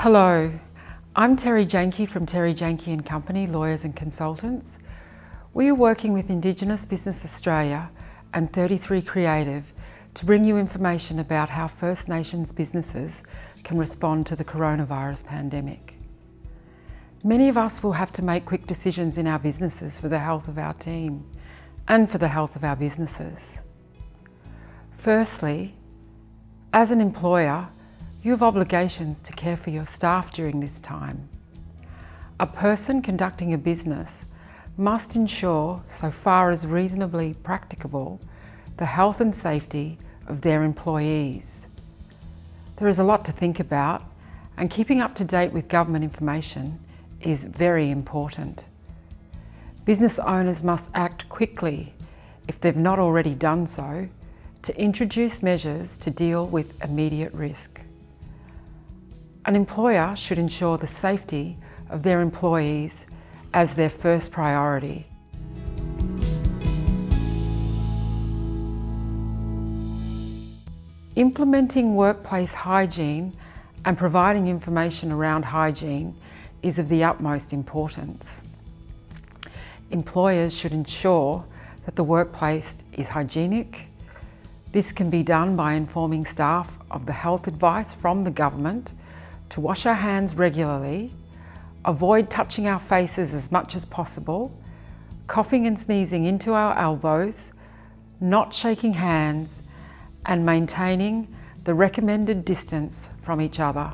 Hello, I'm Terri Janke from Terri Janke & Company, Lawyers and Consultants. We are working with Indigenous Business Australia and 33 Creative to bring you information about how First Nations businesses can respond to the coronavirus pandemic. Many of us will have to make quick decisions in our businesses for the health of our team and for the health of our businesses. Firstly, as an employer, you have obligations to care for your staff during this time. A person conducting a business must ensure, so far as reasonably practicable, the health and safety of their employees. There is a lot to think about, and keeping up to date with government information is very important. Business owners must act quickly, if they've not already done so, to introduce measures to deal with immediate risk. An employer should ensure the safety of their employees as their first priority. Implementing workplace hygiene and providing information around hygiene is of the utmost importance. Employers should ensure that the workplace is hygienic. This can be done by informing staff of the health advice from the government to wash our hands regularly, avoid touching our faces as much as possible, coughing and sneezing into our elbows, not shaking hands, and maintaining the recommended distance from each other.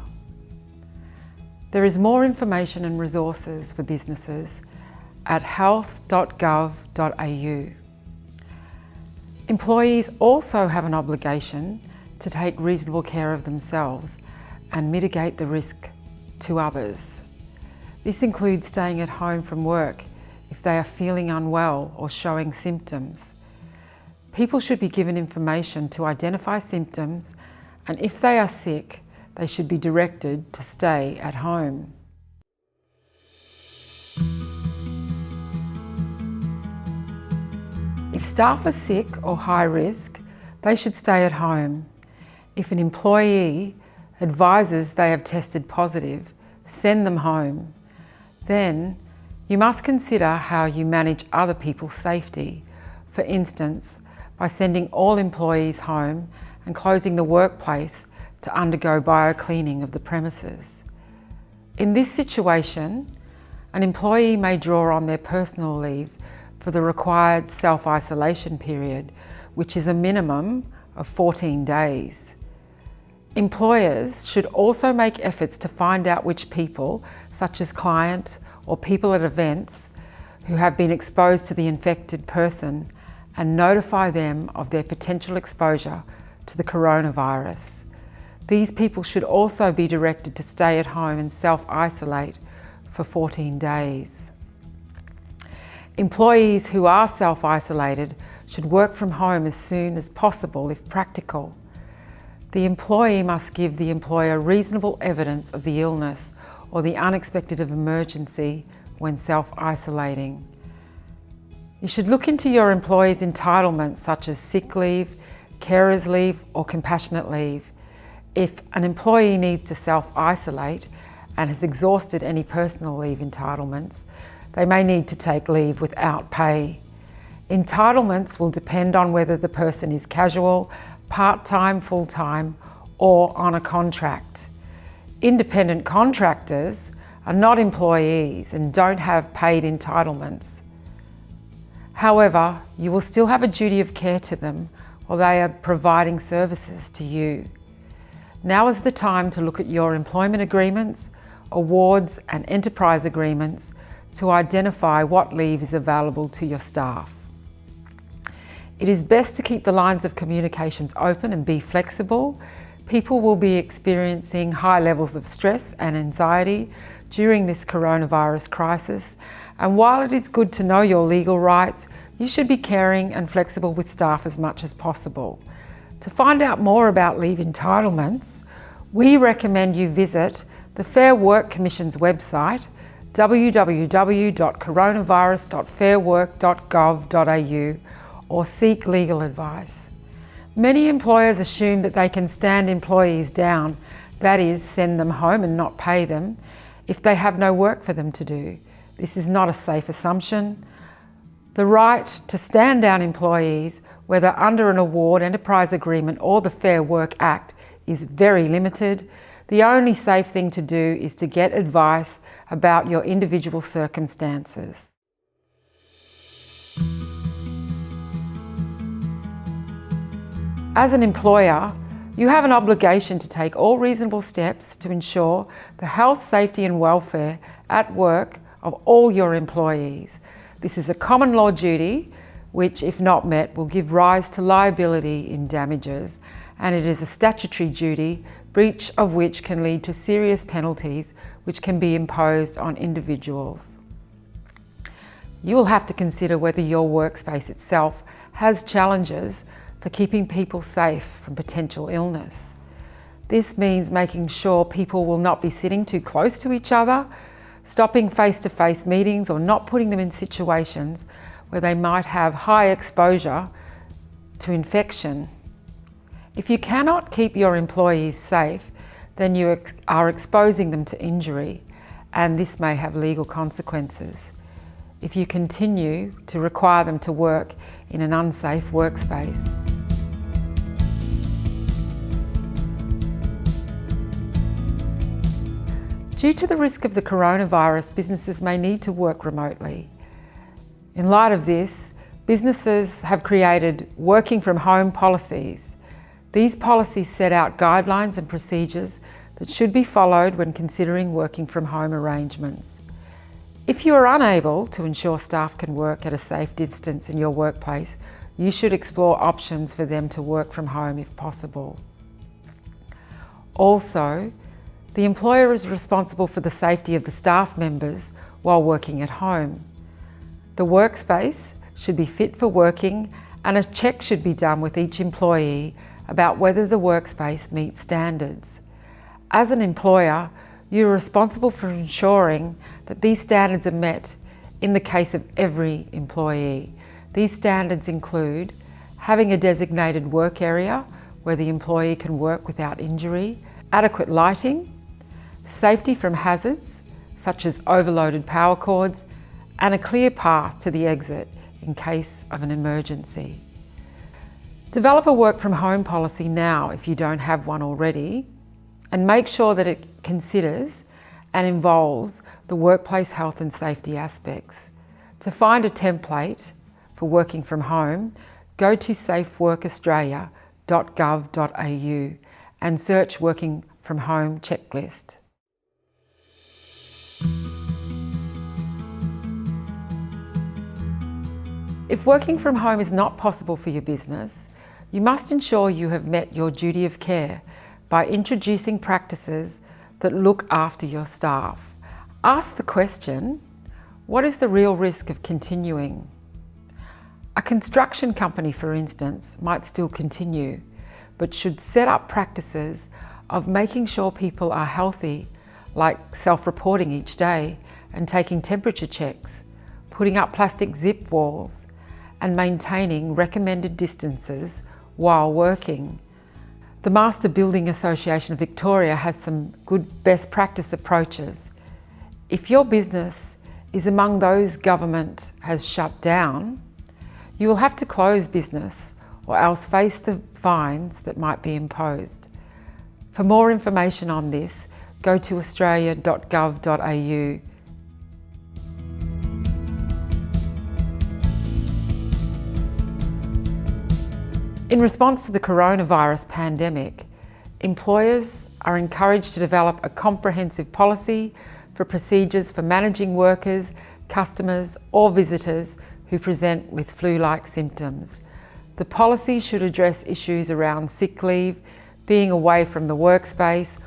There is more information and resources for businesses at health.gov.au. Employees also have an obligation to take reasonable care of themselves and mitigate the risk to others. This includes staying at home from work if they are feeling unwell or showing symptoms. People should be given information to identify symptoms, and if they are sick, they should be directed to stay at home. If staff are sick or high risk, they should stay at home. If an employee advises they have tested positive, send them home. Then, you must consider how you manage other people's safety, for instance, by sending all employees home and closing the workplace to undergo bio-cleaning of the premises. In this situation, an employee may draw on their personal leave for the required self-isolation period, which is a minimum of 14 days. Employers should also make efforts to find out which people, such as clients or people at events, who have been exposed to the infected person and notify them of their potential exposure to the coronavirus. These people should also be directed to stay at home and self-isolate for 14 days. Employees who are self-isolated should work from home as soon as possible if practical. The employee must give the employer reasonable evidence of the illness or the unexpected emergency when self-isolating. You should look into your employee's entitlements such as sick leave, carer's leave or compassionate leave. If an employee needs to self-isolate and has exhausted any personal leave entitlements, they may need to take leave without pay. Entitlements will depend on whether the person is casual, part-time, full-time, or on a contract. Independent contractors are not employees and don't have paid entitlements. However, you will still have a duty of care to them while they are providing services to you. Now is the time to look at your employment agreements, awards, and enterprise agreements to identify what leave is available to your staff. It is best to keep the lines of communications open and be flexible. People will be experiencing high levels of stress and anxiety during this coronavirus crisis, and while it is good to know your legal rights, you should be caring and flexible with staff as much as possible. To find out more about leave entitlements, we recommend you visit the Fair Work Commission's website, www.coronavirus.fairwork.gov.au, or seek legal advice. Many employers assume that they can stand employees down That is, send them home and not pay them if they have no work for them to do. This is not a safe assumption. The right to stand down employees, whether under an award, enterprise agreement or the Fair Work Act, is very limited. The only safe thing to do is to get advice about your individual circumstances. As an employer, you have an obligation to take all reasonable steps to ensure the health, safety and welfare at work of all your employees. This is a common law duty which, if not met, will give rise to liability in damages, and it is a statutory duty, breach of which can lead to serious penalties which can be imposed on individuals. You will have to consider whether your workspace itself has challenges for keeping people safe from potential illness. This means making sure people will not be sitting too close to each other, stopping face-to-face meetings or not putting them in situations where they might have high exposure to infection. If you cannot keep your employees safe, then you are exposing them to injury, and this may have legal consequences if you continue to require them to work in an unsafe workspace. Due to the risk of the coronavirus, businesses may need to work remotely. In light of this, businesses have created working from home policies. These policies set out guidelines and procedures that should be followed when considering working from home arrangements. If you are unable to ensure staff can work at a safe distance in your workplace, you should explore options for them to work from home if possible. Also, the employer is responsible for the safety of the staff members while working at home. The workspace should be fit for working, and a check should be done with each employee about whether the workspace meets standards. As an employer, you are responsible for ensuring that these standards are met in the case of every employee. These standards include having a designated work area where the employee can work without injury, adequate lighting, safety from hazards such as overloaded power cords, and a clear path to the exit in case of an emergency. Develop a work from home policy now if you don't have one already, and make sure that it considers and involves the workplace health and safety aspects. To find a template for working from home, go to safeworkaustralia.gov.au and search Working from Home checklist. If working from home is not possible for your business, you must ensure you have met your duty of care by introducing practices that look after your staff. Ask the question, what is the real risk of continuing? A construction company, for instance, might still continue, but should set up practices of making sure people are healthy, like self-reporting each day and taking temperature checks, putting up plastic zip walls, and maintaining recommended distances while working. The Master Building Association of Victoria has some good best practice approaches. If your business is among those government has shut down, you will have to close business or else face the fines that might be imposed. For more information on this, go to australia.gov.au. In response to the coronavirus pandemic, employers are encouraged to develop a comprehensive policy for procedures for managing workers, customers or visitors who present with flu-like symptoms. The policy should address issues around sick leave, being away from the workspace,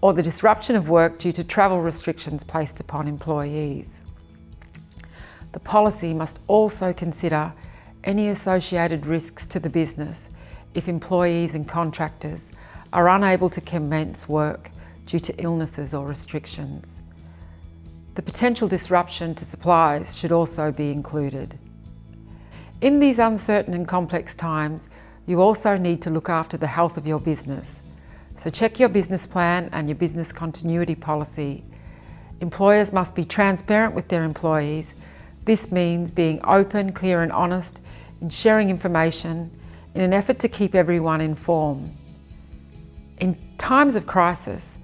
or the disruption of work due to travel restrictions placed upon employees. The policy must also consider any associated risks to the business if employees and contractors are unable to commence work due to illnesses or restrictions. The potential disruption to supplies should also be included. In these uncertain and complex times, you also need to look after the health of your business. So check your business plan and your business continuity policy. Employers must be transparent with their employees. This means being open, clear and honest in sharing information in an effort to keep everyone informed. In times of crisis,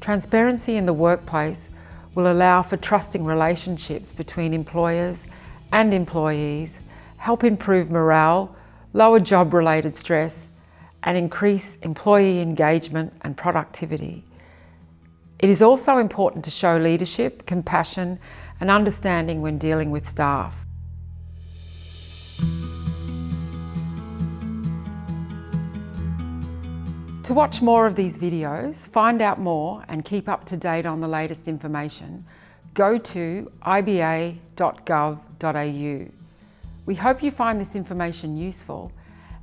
transparency in the workplace will allow for trusting relationships between employers and employees, help improve morale, lower job-related stress, and increase employee engagement and productivity. It is also important to show leadership, compassion, and understanding when dealing with staff. To watch more of these videos, find out more and keep up to date on the latest information, go to iba.gov.au. We hope you find this information useful,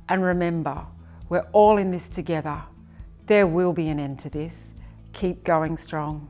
and remember, we're all in this together. There will be an end to this. Keep going strong.